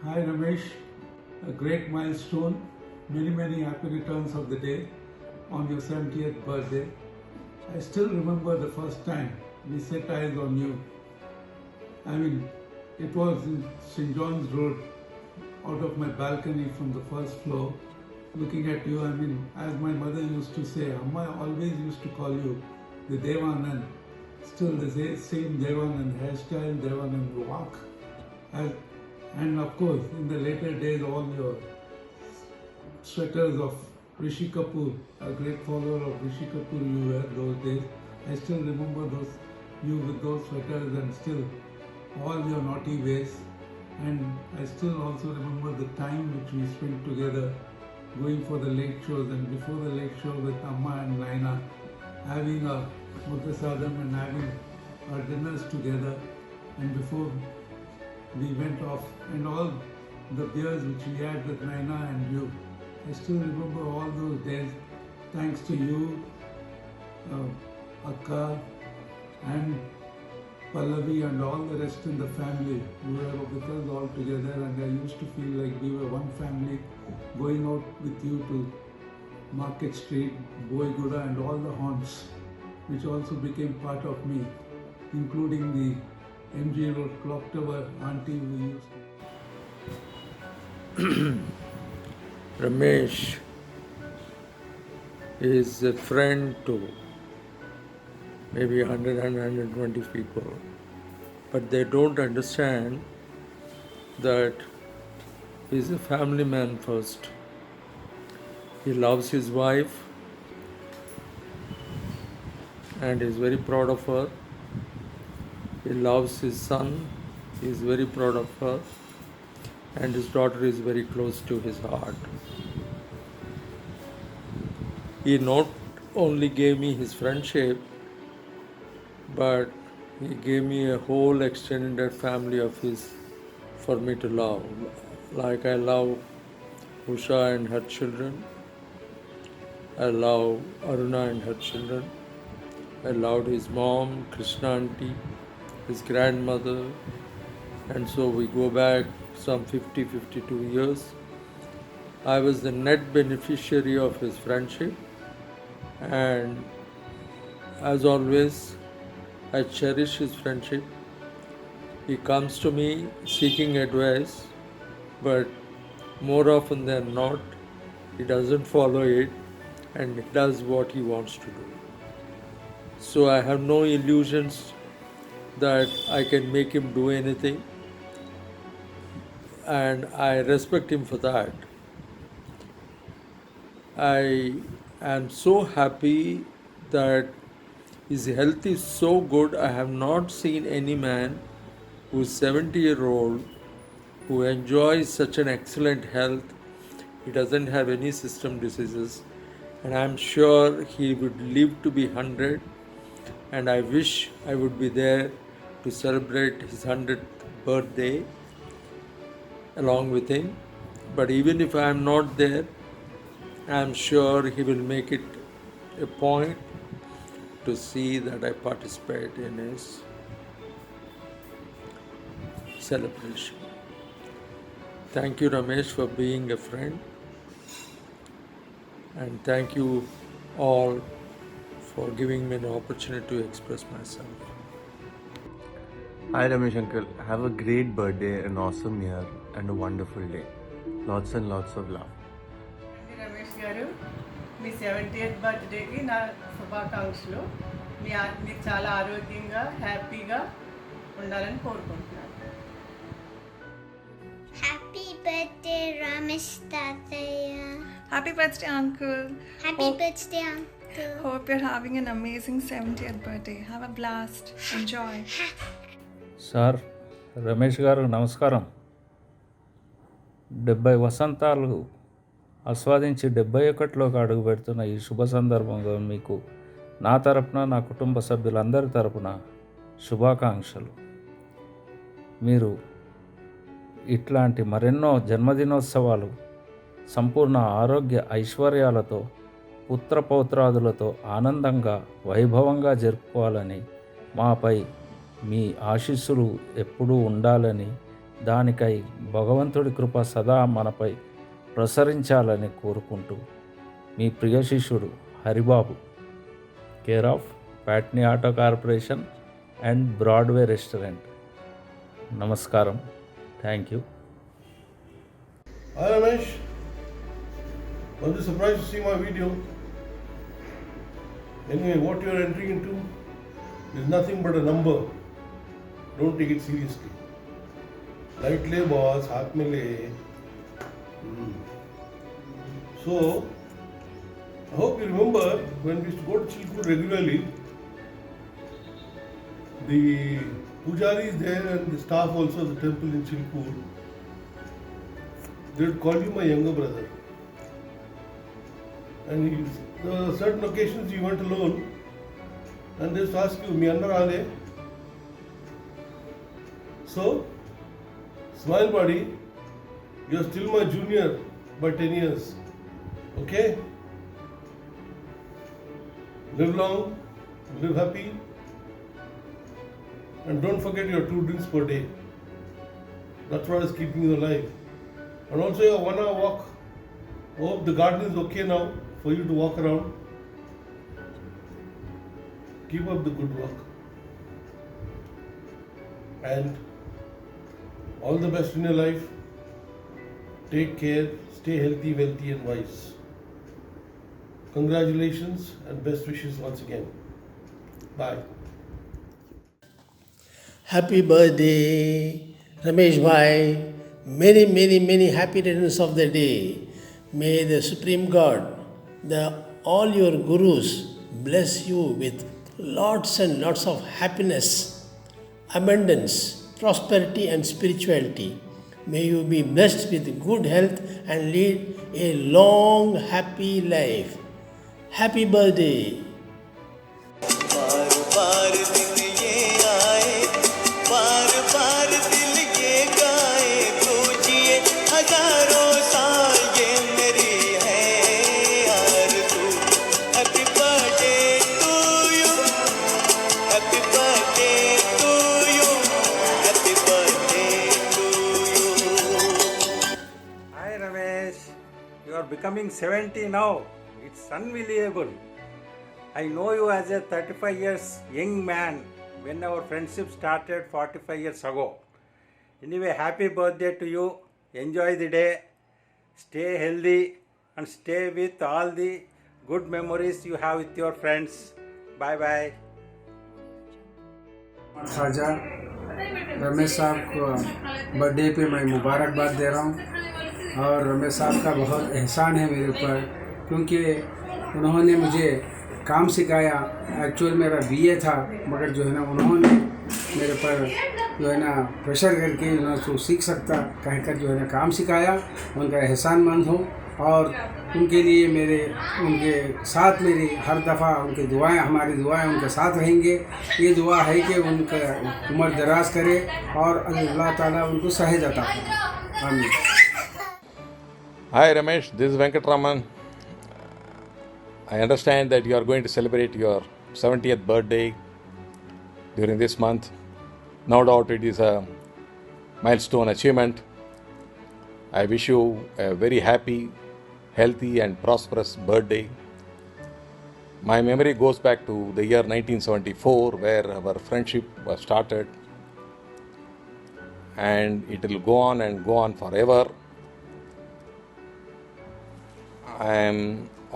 Hi Ramesh, a great milestone. Many happy returns of the day on your 70th birthday. I still remember the first time we set eyes on you. I mean, it was in St. John's Road, out of my balcony from the first floor, looking at you. I mean, as my mother used to say, Amma always used to call you the Devanand. Still the same Devanand hairstyle, Devanand walk. And of course, in the later days, all your sweaters of Rishi Kapoor, a great follower of Rishi Kapoor you were those days. I still remember you with those sweaters and still all your naughty ways. And I still also remember the time which we spent together going for the late shows, and before the late show with Amma and Naina, having a Muddasadam and having our dinners together, and before we went off, and all the beers which we had with Naina and you. I still remember all those days, thanks to you, Akka, and Pallavi and all the rest in the family. We were with us all together, and I used to feel like we were one family, going out with you to Market Street, Boiguda and all the haunts, which also became part of me, including the MG Road Clock Tower auntie we used to. Ramesh is a friend to maybe 100 and 120 people, but they don't understand that he's a family man first. He loves his wife and is very proud of her. He loves his son, he is very proud of her, and his daughter is very close to his heart. He not only gave me his friendship, but he gave me a whole extended family of his for me to love. Like I love Usha and her children, I love Aruna and her children, I loved his mom, Krishna auntie, his grandmother, and so we go back some 52 years. I was the net beneficiary of his friendship, and as always, I cherish his friendship. He comes to me seeking advice, but more often than not, he doesn't follow it and does what he wants to do. So I have no illusions that I can make him do anything, and I respect him for that. I am so happy that his health is so good. I have not seen any man who is 70-year-old who enjoys such an excellent health. He doesn't have any system diseases, and I am sure he would live to be 100, and I wish I would be there to celebrate his 100th birthday along with him. But even if I am not there, I am sure he will make it a point to see that I participate in his celebration. Thank you, Ramesh, for being a friend, and thank you all for giving me an opportunity to express myself. Hi Ramesh Uncle, have a great birthday, an awesome year, and a wonderful day. Lots and lots of love. Ramesh గారు, మీ 70th బర్త్డేకి నా శుభాకాంక్షలు. మీరు చాలా ఆరోగ్యంగా హ్యాపీగా ఉండాలని కోరుకుంటున్నాను. Happy birthday, Ramesh Tataya. Happy birthday, Uncle. Happy birthday, Uncle. Hope you're having an amazing 70th birthday. Have a blast. Enjoy. Sir Ramesh గారు నమస్కారం. 70 వసంతాలు ఆస్వాదించి 71లోకి అడుగు పెడుతున్న ఈ శుభ సందర్భంగా మీకు నా తరపున, నా కుటుంబ సభ్యులందరి తరపున శుభాకాంక్షలు. మీరు ఇట్లాంటి మరెన్నో జన్మదినోత్సవాలు సంపూర్ణ ఆరోగ్య ఐశ్వర్యాలతో, పుత్రపౌత్రాదులతో ఆనందంగా వైభవంగా జరుపుకోవాలని, మాపై మీ ఆశీస్సులు ఎప్పుడూ ఉండాలని దానికై భగవంతుడి కృప సదా మనపై ప్రసరించాలని కోరుకుంటూ మీ ప్రియ శిష్యుడు Haribabu, care of Patni auto corporation and Broadway restaurant. నమస్కారం. Thank you. Hi Ramesh, was you surprised to see my video? Anyway, what you are entering into is nothing but a number. Don't take it seriously. Light le boss, haath mein le. So, I hope you remember when we used to go to Chilkur regularly, the pujari is there and the staff also of the temple in Chilkur. They would call you my younger brother. And there were certain occasions you went alone and they used to ask you, "Mi anna raale?" So, smile buddy, you are still my junior by 10 years. Okay? Live long, live happy, and don't forget your 2 drinks per day. That's what is keeping you alive. And also your 1 hour walk. Hope the garden is okay now for you to walk around. Keep up the good work. And all the best in your life. Take care, stay healthy, wealthy and wise. Congratulations and best wishes once again. Bye. Happy birthday, Ramesh Bhai. Many happy returns of the day. May the Supreme God, all your gurus bless you with lots and lots of happiness, abundance, prosperity and spirituality. May you be blessed with good health and lead a long happy life. Happy birthday. बार बार दिन ये आए, बार बार दिल ये गाए, तुझे हजारों साल ये मेरी है आरज़ू. Happy birthday to you, happy birthday to you, happy birthday to you. Hi Ramesh, you are becoming 70 now. It's unbelievable. I know you as a 35 years young man when our friendship started 45 years ago. Anyway, happy birthday to you. Enjoy the day. Stay healthy and stay with all the good memories you have with your friends. Bye bye. Khwaja Ramesh साहब को birthday पे मैं मुबारकबाद दे रहा हूँ और रमेश साहब का बहुत एहसान है मेरे ऊपर क्योंकि उन्होंने मुझे काम सिखाया. एक्चुअल मेरा बीए था मगर जो है ना उन्होंने मेरे पर जो है ना प्रेशर करके उन्होंने सीख सकता कहकर जो है ना काम सिखाया. उनका एहसानमंद हूँ और उनके लिए उनके साथ मेरी हर दफ़ा उनकी दुआएं हमारी दुआएं उनके साथ रहेंगे. ये दुआ है कि उनका उम्र दराज करे और अल्लाह ताला उनको सहेज अता करे. आमीन. Hi Ramesh, this is Venkatraman. I understand that you are going to celebrate your 70th birthday during this month. No doubt it is a milestone achievement. I wish you a very happy, healthy and prosperous birthday. My memory goes back to the year 1974 where our friendship was started, and it will go on and go on forever. I am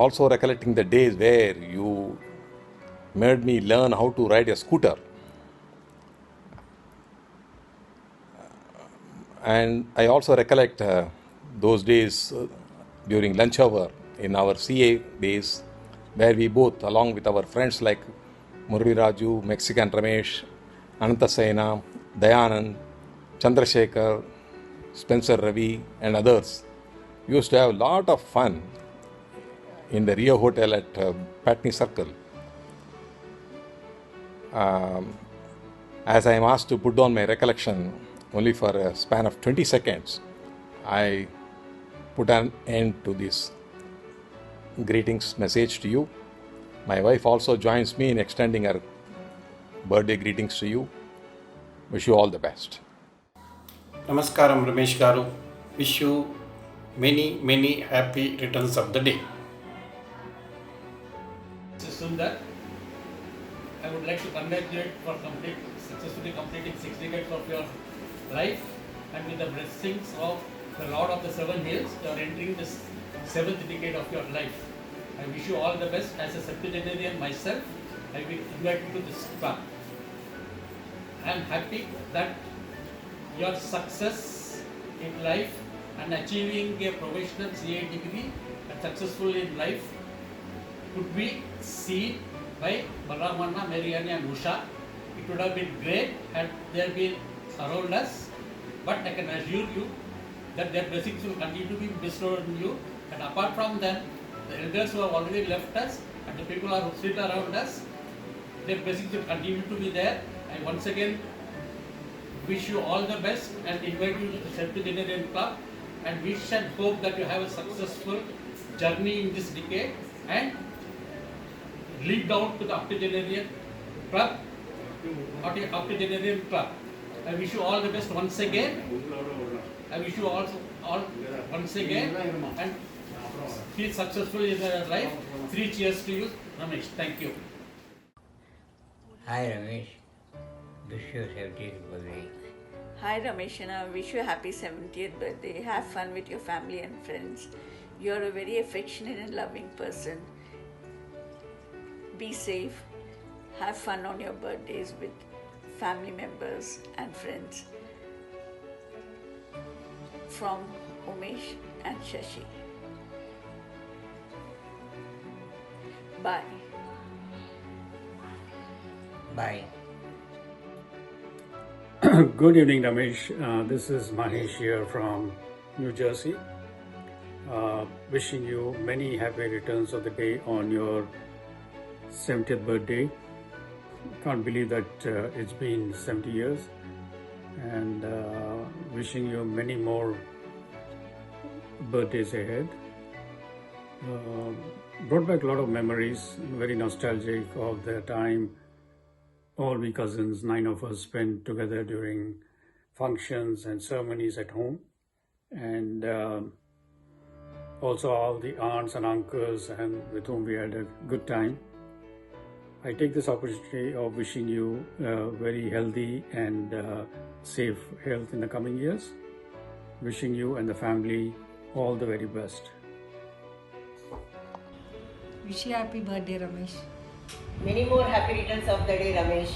also recollecting the days where you made me learn how to ride a scooter. And I also recollect those days during lunch hour in our CA days where we both, along with our friends like Murli Raju, Mexican Ramesh, Ananta Sena, Dayanand, Chandrasekhar, Spencer Ravi and others, used to have a lot of fun in the Rio Hotel at Patni Circle. As I am asked to put down my recollection only for a span of 20 seconds, I put an end to this greetings message to you. My wife also joins me in extending her birthday greetings to you. Wish you all the best. Namaskaram Ramesh Garu. Wish you many happy returns of the day. Sundar, I would like to congratulate for successfully completing 6 decades of your life, and with the blessings of the Lord of the Seven Hills, you are entering the 7th decade of your life. I wish you all the best. As a septuagenarian myself, I will invite you to this club. I am happy that your success in life and achieving a professional CA degree and successful in life could be seen by Balaramana, Mariani and Usha. It would have been great had they been around us, but I can assure you that their blessings will continue to be bestowed on you. And apart from them, the elders who have already left us and the people who are still around us, their blessings will continue to be there. I once again wish you all the best and invite you to the Septuagenarian Club, and wish and hope that you have a successful journey in this decade and lead down to the Octogenarian Club. I wish you all the best once again. I wish you all once again and feel successful in your life. 3 cheers to you, Ramesh. Thank you. Hi Ramesh, wish you 70th birthday. Hi Ramesh, and I wish you a happy 70th birthday. Have fun with your family and friends. You're a very affectionate and loving person. Be safe. Have fun on your birthdays with family members and friends. From Umesh and Shashi. Bye. Bye. Good evening, Ramesh. This is Mahesh here from New Jersey. Wishing you many happy returns of the day on your 70th birthday. Can't believe that it's been 70 years, and wishing you many more birthdays ahead. Brought back a lot of memories, very nostalgic of the time all we cousins, 9 of us, spent together during functions and ceremonies at home, and also all the aunts and uncles and with whom we had a good time. I take this opportunity of wishing you very healthy and safe health in the coming years. Wishing you and the family all the very best. Wish you happy birthday, Ramesh. Many more happy returns of the day, Ramesh.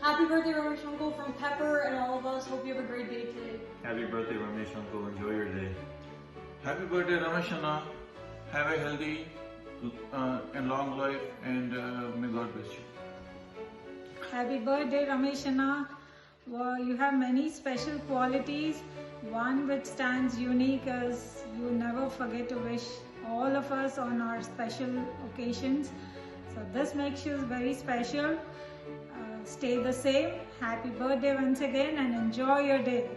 Happy birthday, Ramesh Uncle, from Pepper and all of us. Hope you have a great day today. Happy birthday, Ramesh Uncle. Enjoy your day. Happy birthday, Ramesh Anna. Have a healthy and long life, and may God bless you. Happy birthday, Ramesh Anna. Well, you have many special qualities. One which stands unique is you never forget to wish all of us on our special occasions. So this makes you very special. Stay the same. Happy birthday once again and enjoy your day.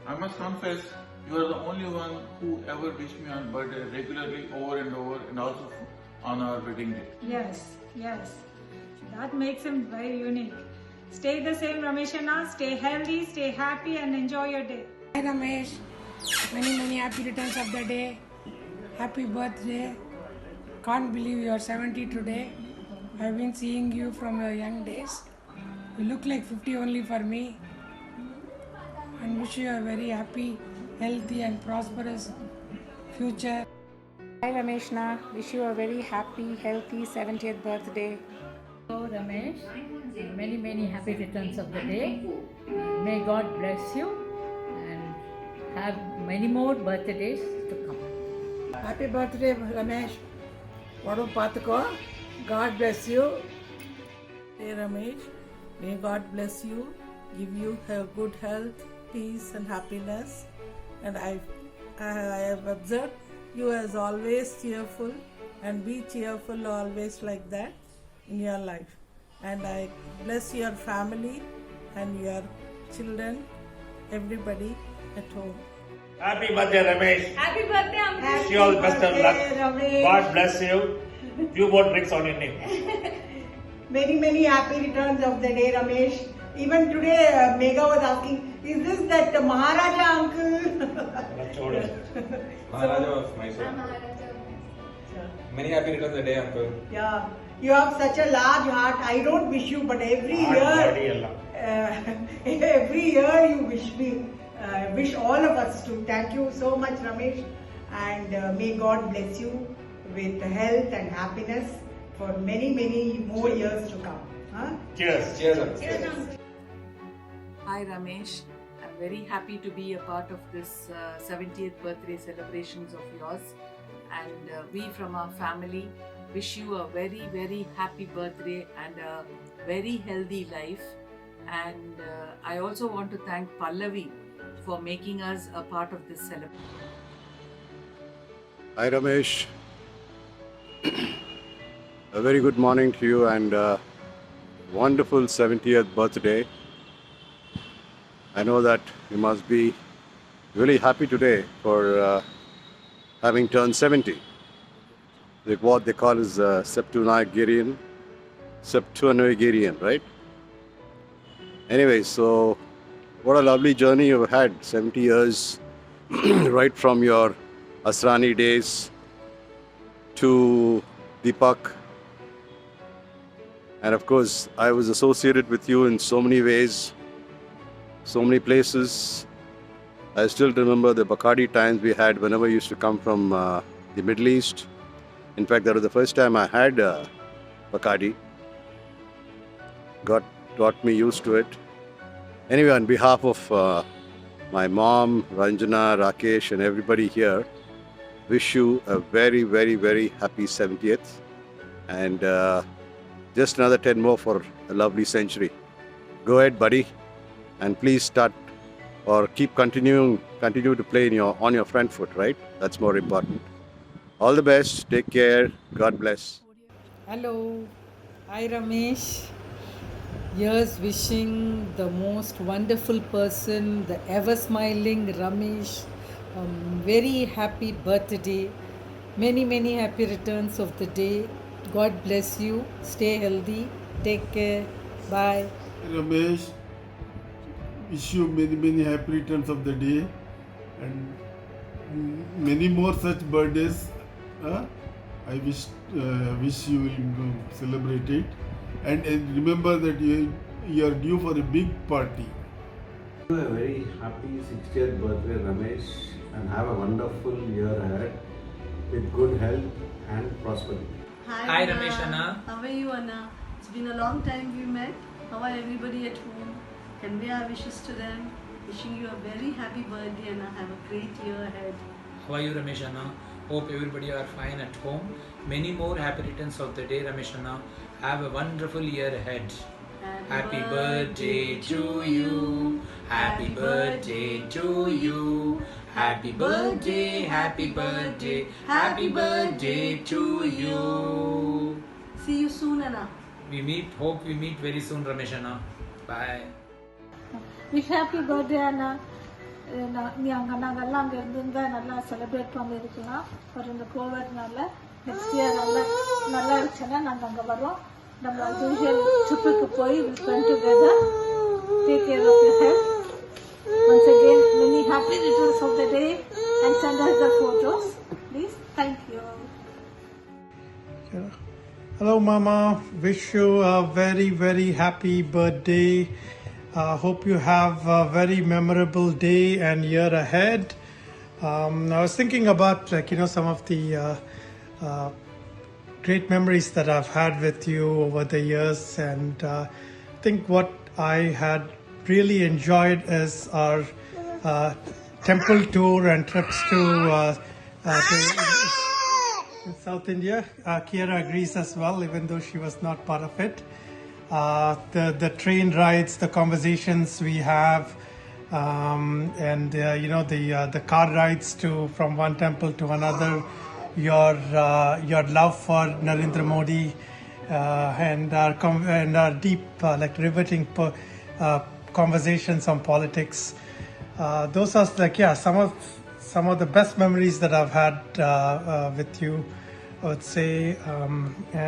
I must confess, you are the only one who ever wished me on birthday regularly over and over, and also on our wedding day. Yes. That makes him very unique. Stay the same, Ramesh Anna. Stay healthy, stay happy and enjoy your day. Hi Ramesh, many happy returns of the day. Happy birthday. Can't believe you're 70 today. I've been seeing you from your young days. You look like 50 only for me. And wish you a very happy, healthy and prosperous future. Hi Rameshna, wish you a very happy, healthy 70th birthday. Hello Ramesh, many happy returns of the day. May God bless you and have many more birthdays to come. Happy birthday Ramesh. Vadu Patako. God bless you. Hey Ramesh, may God bless you, give you good health, peace and happiness. And I have observed you as always cheerful, and be cheerful always like that in your life. And I bless your family and your children, everybody at home. Happy birthday, Ramesh. Happy birthday, Uncle. Wish you all the best of luck. Ramesh. God bless you. Few more drinks on your name. Many happy returns of the day, Ramesh. Even today, Megha was asking, is this that Maharaja uncle? Maharaja of Mysore. Many happy returns of the day, uncle. Yeah, you have such a large heart. I don't wish you, but every year you wish me, wish all of us to. Thank you so much, Ramesh, and may God bless you with health and happiness for many, many more years to come. Huh? Cheers. Cheers. Cheers. Hi Ramesh, I'm very happy to be a part of this 70th birthday celebrations of yours, and we from our family wish you a very, very happy birthday and a very healthy life. And I also want to thank Pallavi for making us a part of this celebration. Hi Ramesh, a very good morning to you and wonderful 70th birthday. I know that you must be really happy today for having turned 70. Like what they call is septuagenarian, right? Anyway, so what a lovely journey you've had, 70 years, right from your Asrani days to Deepak. And of course, I was associated with you in so many ways, so many places. I still remember the Bacardi times we had whenever you used to come from the Middle East. In fact, that was the first time I had Bacardi. Got me used to it. Anyway, on behalf of my mom, Ranjana, Rakesh and everybody here, wish you a very, very, very happy 70th. And just another 10 more for a lovely century. Go ahead, buddy. And please start or continue to play on your front foot, right? That's more important. All the best. Take care. God bless. Hello. Hi, Ramesh. Here's wishing the most wonderful person, the ever smiling Ramesh, very happy birthday. Many, many happy returns of the day. God bless you. Stay healthy. Take care. Bye. Ramesh, wish you many, many happy returns of the day and many more such birthdays. I wish you will celebrate it. And remember that you are due for a big party. A very happy 60th birthday, Ramesh, and have a wonderful year ahead with good health and prosperity. Hi Ramesh Anna. How are you, Anna? It's been a long time we met. How are everybody at home? Convey our wishes to them. Wishing you a very happy birthday and have a great year ahead. How are you, Ramesh Anna? Hope everybody are fine at home. Many more happy returns of the day, Ramesh Anna. Have a wonderful year ahead. Happy birthday to you. Happy birthday to you. Happy birthday, happy birthday, happy birthday to you. See you soon, Anna. Hope we meet very soon, Ramesh Anna. Bye. Wish happy birthday, Anna. நாங்கெல்லாம் அங்கே இருந்திருந்தா நல்லா celebrate பண்ணியிருக்கலாம் but இந்த கோவிட்னால next year நல்லா இருந்துச்சுன்னா நாங்கள் அங்கே வரோம் நம்ம யூஷுவல் ட்ரிப்புக்கு போய் spend together take care of your health once again many happy returns of the day and sent us the photos please. Thank you. Hello Mama, wish you a very, very happy birthday. Hope you have a very memorable day and year ahead. I was thinking about some of the great memories that I've had with you over the years, and I think what I had really enjoyed is our temple tour and trips to South India. Kiera agrees as well, even though she was not part of it. The train rides, the conversations we have, and the car rides from one temple to another. Your love for Narendra Modi and our deep, riveting conversations on politics. Those are some of the best memories that I've had with you, I would say,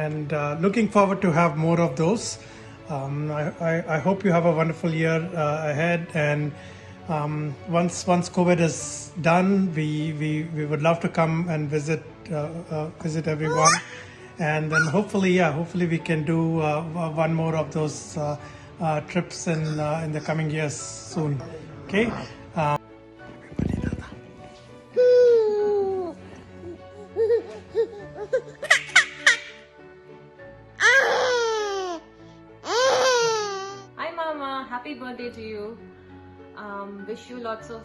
and looking forward to have more of those. I hope you have a wonderful year ahead, and once COVID is done, we would love to come and visit everyone, and then hopefully we can do one more of those trips in the coming years soon. Okay. Hi Mama, happy birthday to you. Wish you lots of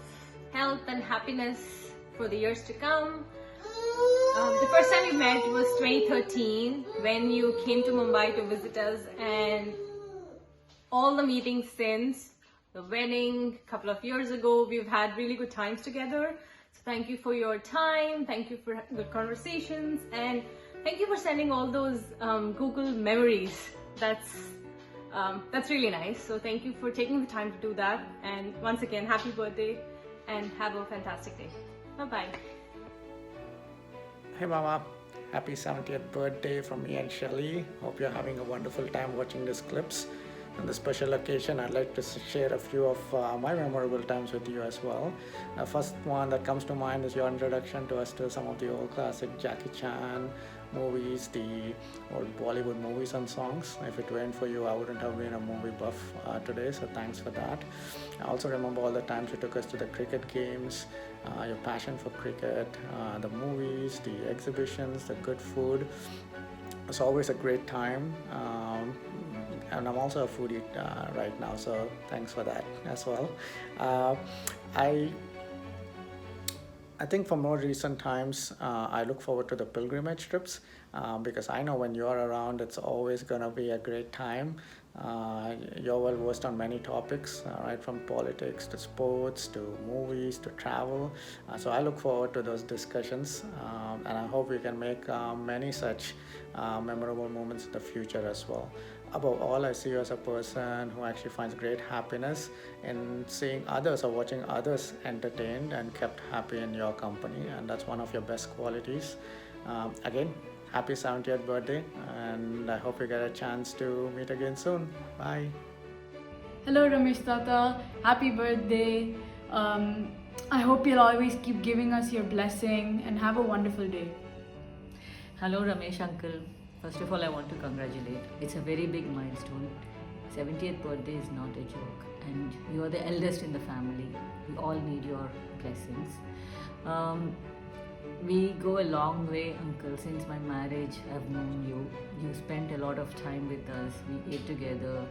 health and happiness for the years to come. The first time we met was 2013 when you came to Mumbai to visit us, and all the meetings since, the wedding a couple of years ago, we've had really good times together. So thank you for your time, thank you for good conversations, and thank you for sending all those Google memories. That's really nice. So thank you for taking the time to do that. And once again, happy birthday and have a fantastic day. Bye-bye. Hey Mama, happy 70th birthday from me and Shelly. Hope you're having a wonderful time watching these clips. On this special occasion, I'd like to share a few of my memorable times with you as well. The first one that comes to mind is your introduction to us to some of the old classic Jackie Chan movies, the old Bollywood movies and songs. If it weren't for you, I wouldn't have been a movie buff today, so thanks for that. I also remember all the times you took us to the cricket games, your passion for cricket, the movies, the exhibitions, the good food. It's always a great time. And I'm also a foodie right now, so thanks for that as well. I think for more recent times, I look forward to the pilgrimage trips because I know when you're around, it's always going to be a great time. You're well versed on many topics, right from politics to sports to movies to travel. So I look forward to those discussions, and I hope we can make many such memorable moments in the future as well. Above all, I see you as a person who actually finds great happiness in seeing others or watching others entertained and kept happy in your company, and that's one of your best qualities. Again, happy 70th birthday, and I hope you get a chance to meet again soon. Bye. Hello Ramesh Tata, happy birthday. I hope you'll always keep giving us your blessing and have a wonderful day. Hello Ramesh uncle. First of all, I want to congratulate. It's a very big milestone. 70th birthday is not a joke, and you are the eldest in the family. We all need your blessings. We go a long way, uncle. Since my marriage, I've known you. You spent a lot of time with us. We ate together.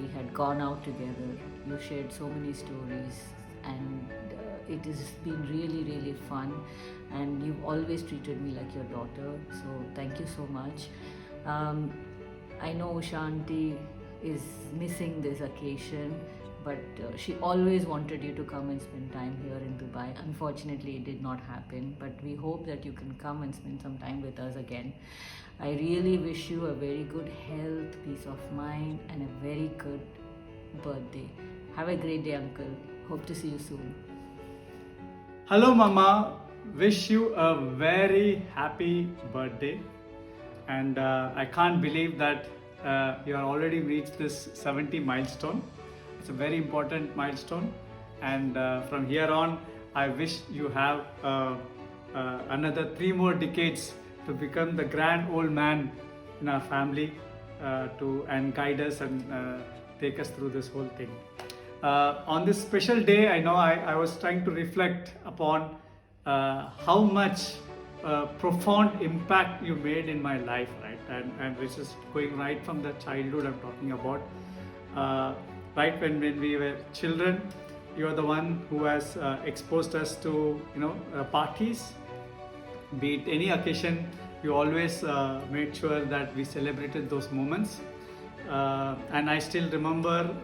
We had gone out together. You shared so many stories, and it has been really, really fun. And you've always treated me like your daughter. So thank you so much. I know Shanti is missing this occasion, but she always wanted you to come and spend time here in Dubai. Unfortunately, it did not happen, but we hope that you can come and spend some time with us again. I really wish you a very good health, peace of mind, and a very good birthday. Have a great day, uncle. Hope to see you soon. Hello, Mama. Wish you a very happy birthday. And I can't believe that you have already reached this 70 milestone. It's a very important milestone, and from here on I wish you have another 3 more decades to become the grand old man in our family and guide us and take us through this whole thing. On this special day, I know I was trying to reflect upon how much profound impact you made in my life, right? And which is going right from the childhood I'm talking about. Right when we were children, you are the one who has exposed us to parties. Be it any occasion, you always made sure that we celebrated those moments. And I still remember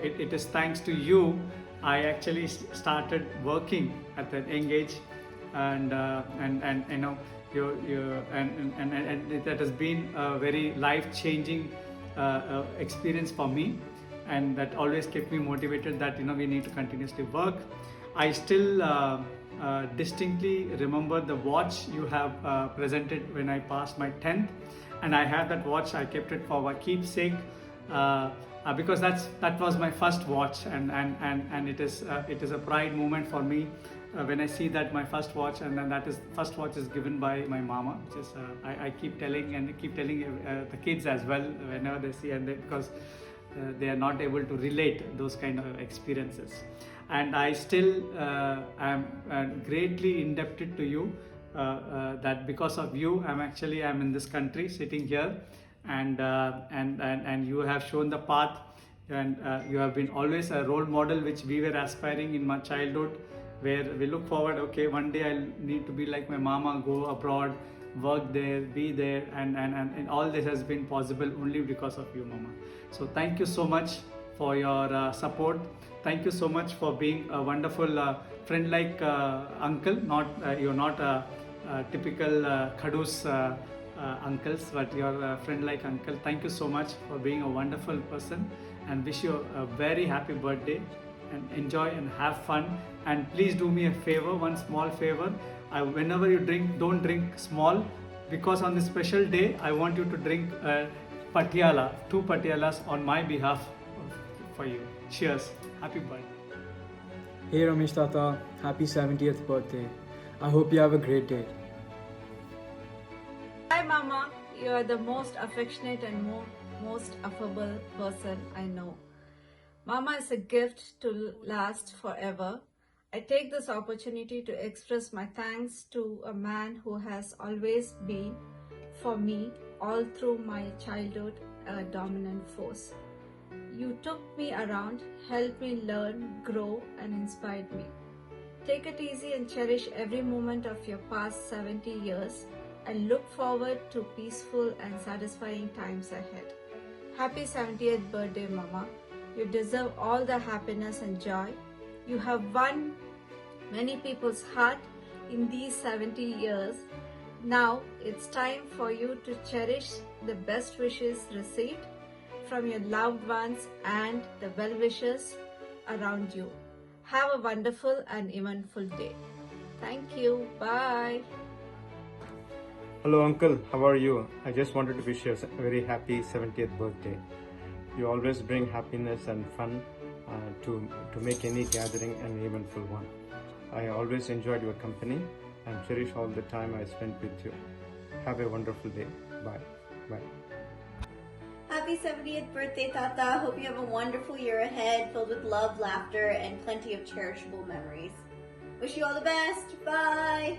it is thanks to you I actually started working at that young age, and you know and that has been a very life-changing experience for me, and that always kept me motivated that we need to continuously work. I still distinctly remember the watch you have presented when I passed my 10th, and I have that watch. I kept it for a keepsake because that was my first watch, and it is a pride moment for me when I see that my first watch, and then that is first watch is given by my mama, which is I keep telling the kids as well whenever they see, and because they are not able to relate those kind of experiences. And I still am greatly indebted to you, that because of you I'm in this country sitting here, and you have shown the path, and you have been always a role model which we were aspiring in my childhood, where we look forward, okay, one day I'll need to be like my mama, go abroad, work there, be there, and all this has been possible only because of you, mama. So thank you so much for your support. Thank you so much for being a wonderful friend like uncle. You're not a typical khadus uncles, but you're a friend like uncle. Thank you so much for being a wonderful person, and wish you a very happy birthday, and enjoy and have fun. And please do me a favor, one small favor. Whenever you drink, don't drink small, because on this special day I want you to drink Patiala, 2 Patialas on my behalf for you. Cheers. Happy birthday. Hey Ramesh Tata, happy 70th birthday. I hope you have a great day. Hi Mama, you are the most affectionate and most affable person I know. Mama is a gift to last forever. I take this opportunity to express my thanks to a man who has always been, for me, all through my childhood, a dominant force. You took me around, helped me learn, grow, and inspired me. Take it easy and cherish every moment of your past 70 years, and look forward to peaceful and satisfying times ahead. Happy 70th birthday, Mama. You deserve all the happiness and joy. You have won many people's heart in these 70 years. Now it's time for you to cherish the best wishes received from your loved ones and the well-wishers around you. Have a wonderful and eventful day. Thank you. Bye. Hello uncle, how are you? I just wanted to wish you a very happy 70th birthday. You always bring happiness and fun to make any gathering an eventful one. I always enjoyed your company and cherish all the time I spent with you. Have a wonderful day. Bye. Bye. Happy 70th birthday, Tata. Hope you have a wonderful year ahead filled with love, laughter, and plenty of cherishable memories. Wish you all the best. Bye.